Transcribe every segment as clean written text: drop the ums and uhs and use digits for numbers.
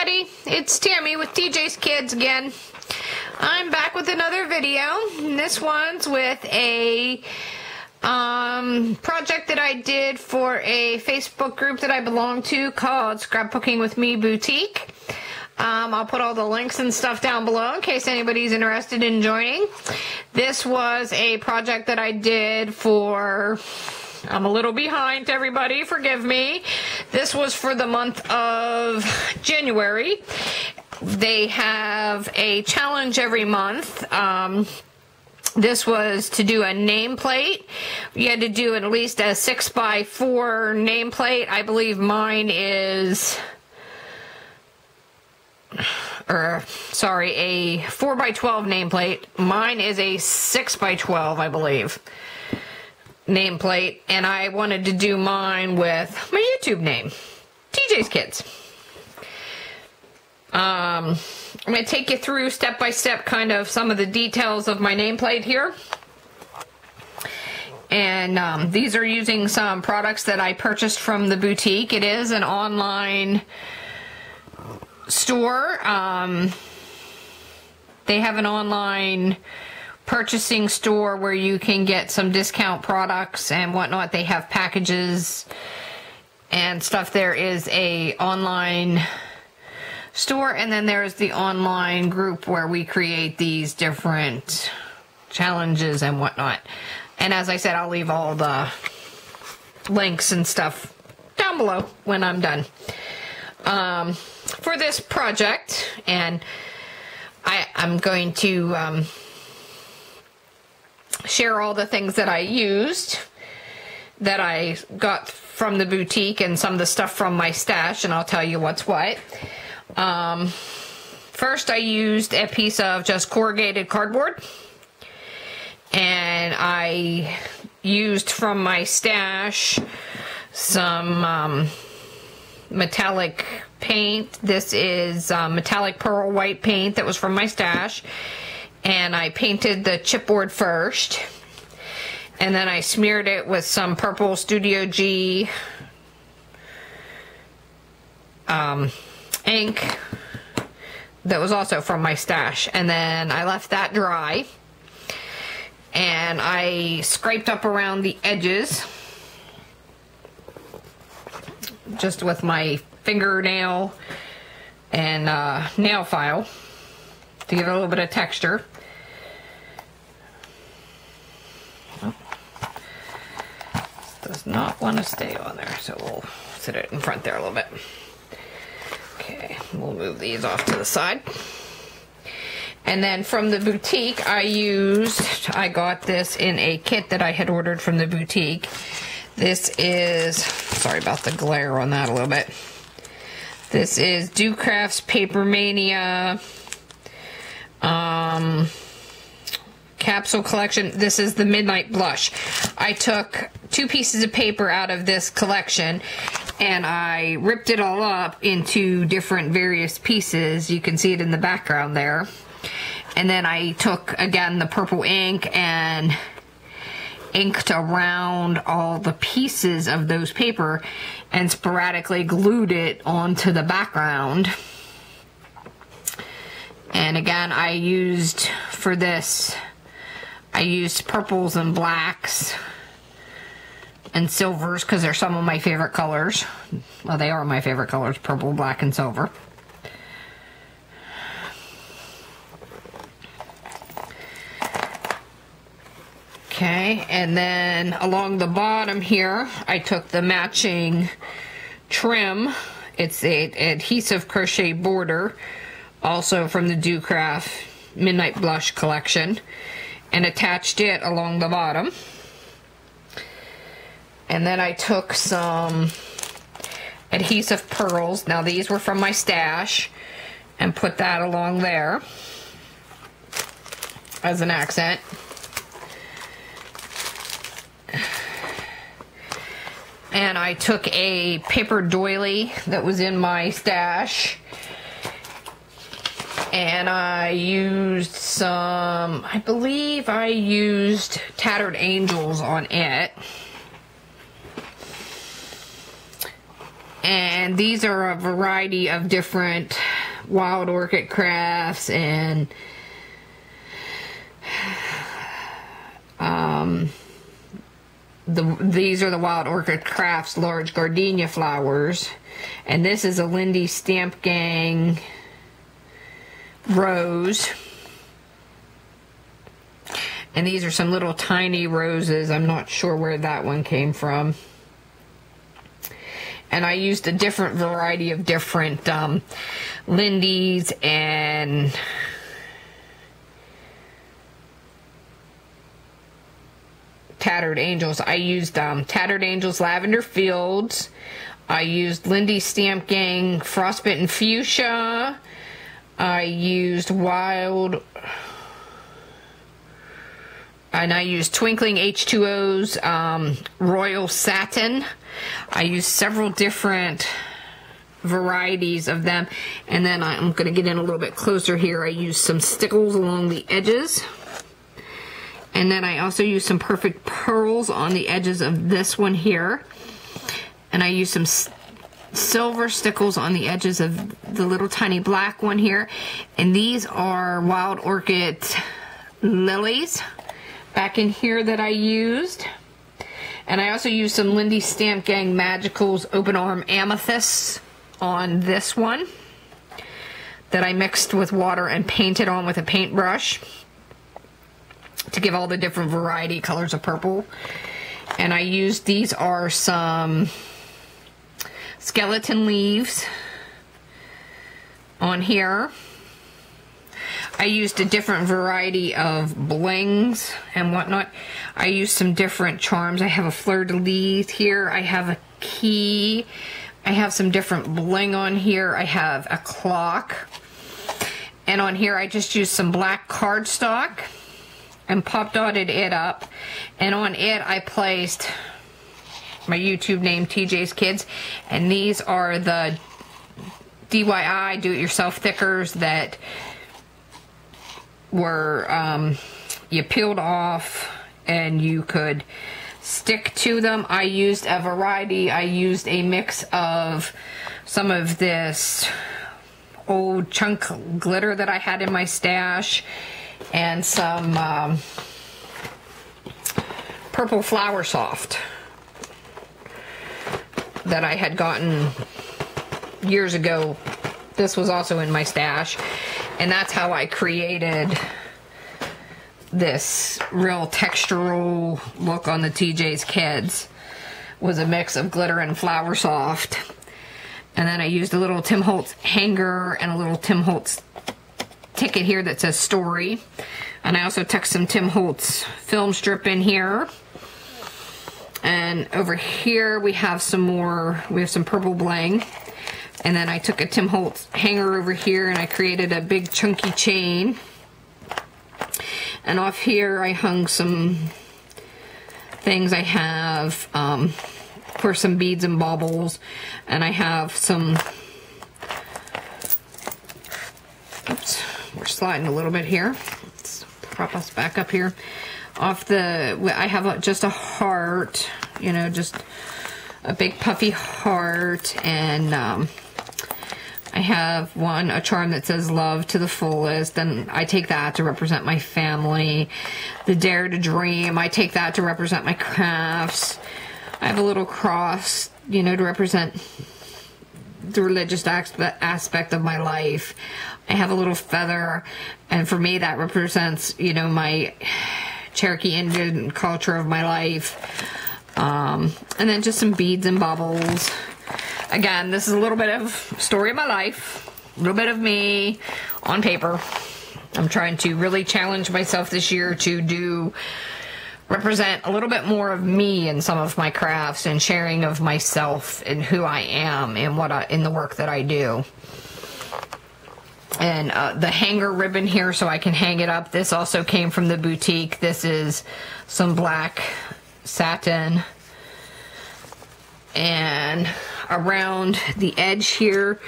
everybody, it's Tammy with TJSKIDS again. I'm back with another video. This one's with a project that I did for a Facebook group that I belong to called Scrapbooking with Me Boutique. I'll put all the links and stuff down below in case anybody's interested in joining. This was a project that I did for... I'm a little behind, everybody, forgive me. This was for the month of January. They have a challenge every month. This was to do a nameplate. You had to do at least a 6x4 nameplate. I believe mine is... a 4x12 nameplate. Mine is a 6x12, I believe, nameplate, and I wanted to do mine with my YouTube name, TJSKIDS. I'm going to take you through step by step kind of some of the details of my nameplate here. And these are using some products that I purchased from the boutique. It is an online store. They have an online purchasing store where you can get some discount products and whatnot. They have packages and stuff. There is a online store, and then there's the online group where we create these different challenges and whatnot. And as I said, I'll leave all the links and stuff down below when I'm done. For this project, and I'm going to share all the things that I used that I got from the boutique and some of the stuff from my stash, and I'll tell you what's what. First, I used a piece of just corrugated cardboard, and I used from my stash some metallic paint. This is metallic pearl white paint that was from my stash, and I painted the chipboard first, and then I smeared it with some purple Studio G ink that was also from my stash, and then I left that dry, and I scraped up around the edges just with my fingernail and nail file to give it a little bit of texture. Does not want to stay on there, so we'll sit it in front there a little bit. Okay, we'll move these off to the side. And then from the boutique, I got this in a kit that I had ordered from the boutique. This is, sorry about the glare on that a little bit. This is Do Crafts Paper Mania capsule collection. This is the Midnight Blush. I took 2 pieces of paper out of this collection and I ripped it all up into different various pieces. You can see it in the background there. And then I took, again, the purple ink and inked around all the pieces of those paper and sporadically glued it onto the background. And again, I used purples and blacks and silvers because they're some of my favorite colors. Well, they are my favorite colors, purple, black, and silver. Okay, and then along the bottom here, I took the matching trim. It's an adhesive crochet border, also from the Do Craft Midnight Blush collection, and attached it along the bottom. And then I took some adhesive pearls. Now these were from my stash, and put that along there as an accent. And I took a paper doily that was in my stash, and I used some, I believe I used Tattered Angels on it. And these are a variety of different Wild Orchid Crafts and these are the Wild Orchid Crafts large gardenia flowers, and this is a Lindy Stamp Gang rose, and these are some little tiny roses. I'm not sure where that one came from. And I used a different variety of different Lindy's and Tattered Angels. I used Tattered Angels Lavender Fields. I used Lindy Stamp Gang Frostbitten Fuchsia. I used and I used Twinkling H2O's Royal Satin. I used several different varieties of them. And then I'm going to get in a little bit closer here. I used some stickles along the edges. And then I also used some Perfect Pearls on the edges of this one here. And I used some silver stickles on the edges of the little tiny black one here. And these are Wild Orchid Lilies back in here that I used. And I also used some Lindy Stamp Gang Magicals Open Arm Amethysts on this one that I mixed with water and painted on with a paintbrush to give all the different variety colors of purple. And I used, these are some skeleton leaves on here. I used a different variety of blings and whatnot. I used some different charms. I have a fleur-de-lis here. I have a key. I have some different bling on here. I have a clock. And on here I just used some black cardstock and pop dotted it up. And on it I placed my YouTube name, TJSKIDS. And these are the DIY do-it-yourself thickers that were you peeled off and you could stick to them. I used a variety. I used a mix of some of this old chunk glitter that I had in my stash and some purple Flower Soft that I had gotten years ago. This was also in my stash. And that's how I created this real textural look on the TJSKIDS. Was a mix of glitter and Flower Soft. And then I used a little Tim Holtz hanger and a little Tim Holtz ticket here that says story. And I also tucked some Tim Holtz film strip in here. And over here we have some more, we have some purple bling. And then I took a Tim Holtz hanger over here and I created a big chunky chain. And off here I hung some things. I have, of course, some beads and baubles. And I have some, oops, we're sliding a little bit here. Let's prop us back up here. Off the, I have just a heart, you know, just a big puffy heart. And I have a charm that says love to the fullest, and I take that to represent my family. The Dare to Dream, I take that to represent my crafts. I have a little cross, you know, to represent the religious aspect of my life. I have a little feather, and for me that represents, you know, my Cherokee Indian culture of my life. And then just some beads and baubles. Again, this is a little bit of story of my life, a little bit of me on paper. I'm trying to really challenge myself this year to represent a little bit more of me in some of my crafts and sharing of myself and who I am and in the work that I do. And the hanger ribbon here so I can hang it up. This also came from the boutique. This is some black satin. And around the edge here,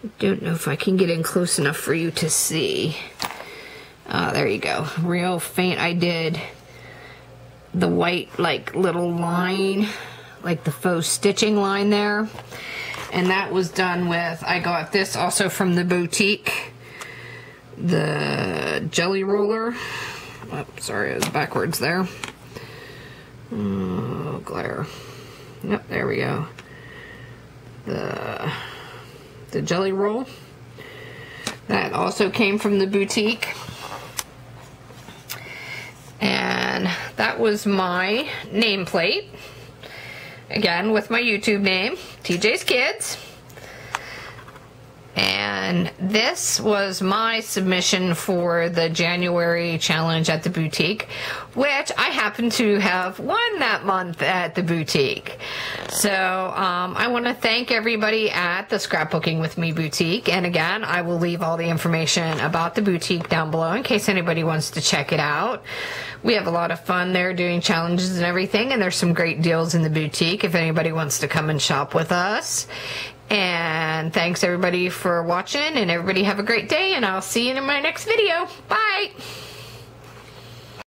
I don't know if I can get in close enough for you to see. There you go. Real faint. I did the white, like, little line, like the faux stitching line there. And that was done with, I got this also from the boutique, the jelly roller. Oh, sorry, it was backwards there. Oh, glare. Yep, there we go. The jelly roll. That also came from the boutique. And that was my nameplate. Again, with my YouTube name, TJSKIDS. And this was my submission for the January challenge at the boutique, which I happen to have won that month at the boutique. So I want to thank everybody at the Scrapbooking with Me boutique. And again, I will leave all the information about the boutique down below in case anybody wants to check it out. We have a lot of fun there doing challenges and everything, and there's some great deals in the boutique if anybody wants to come and shop with us. And thanks everybody for watching, and everybody have a great day, and I'll see you in my next video. Bye!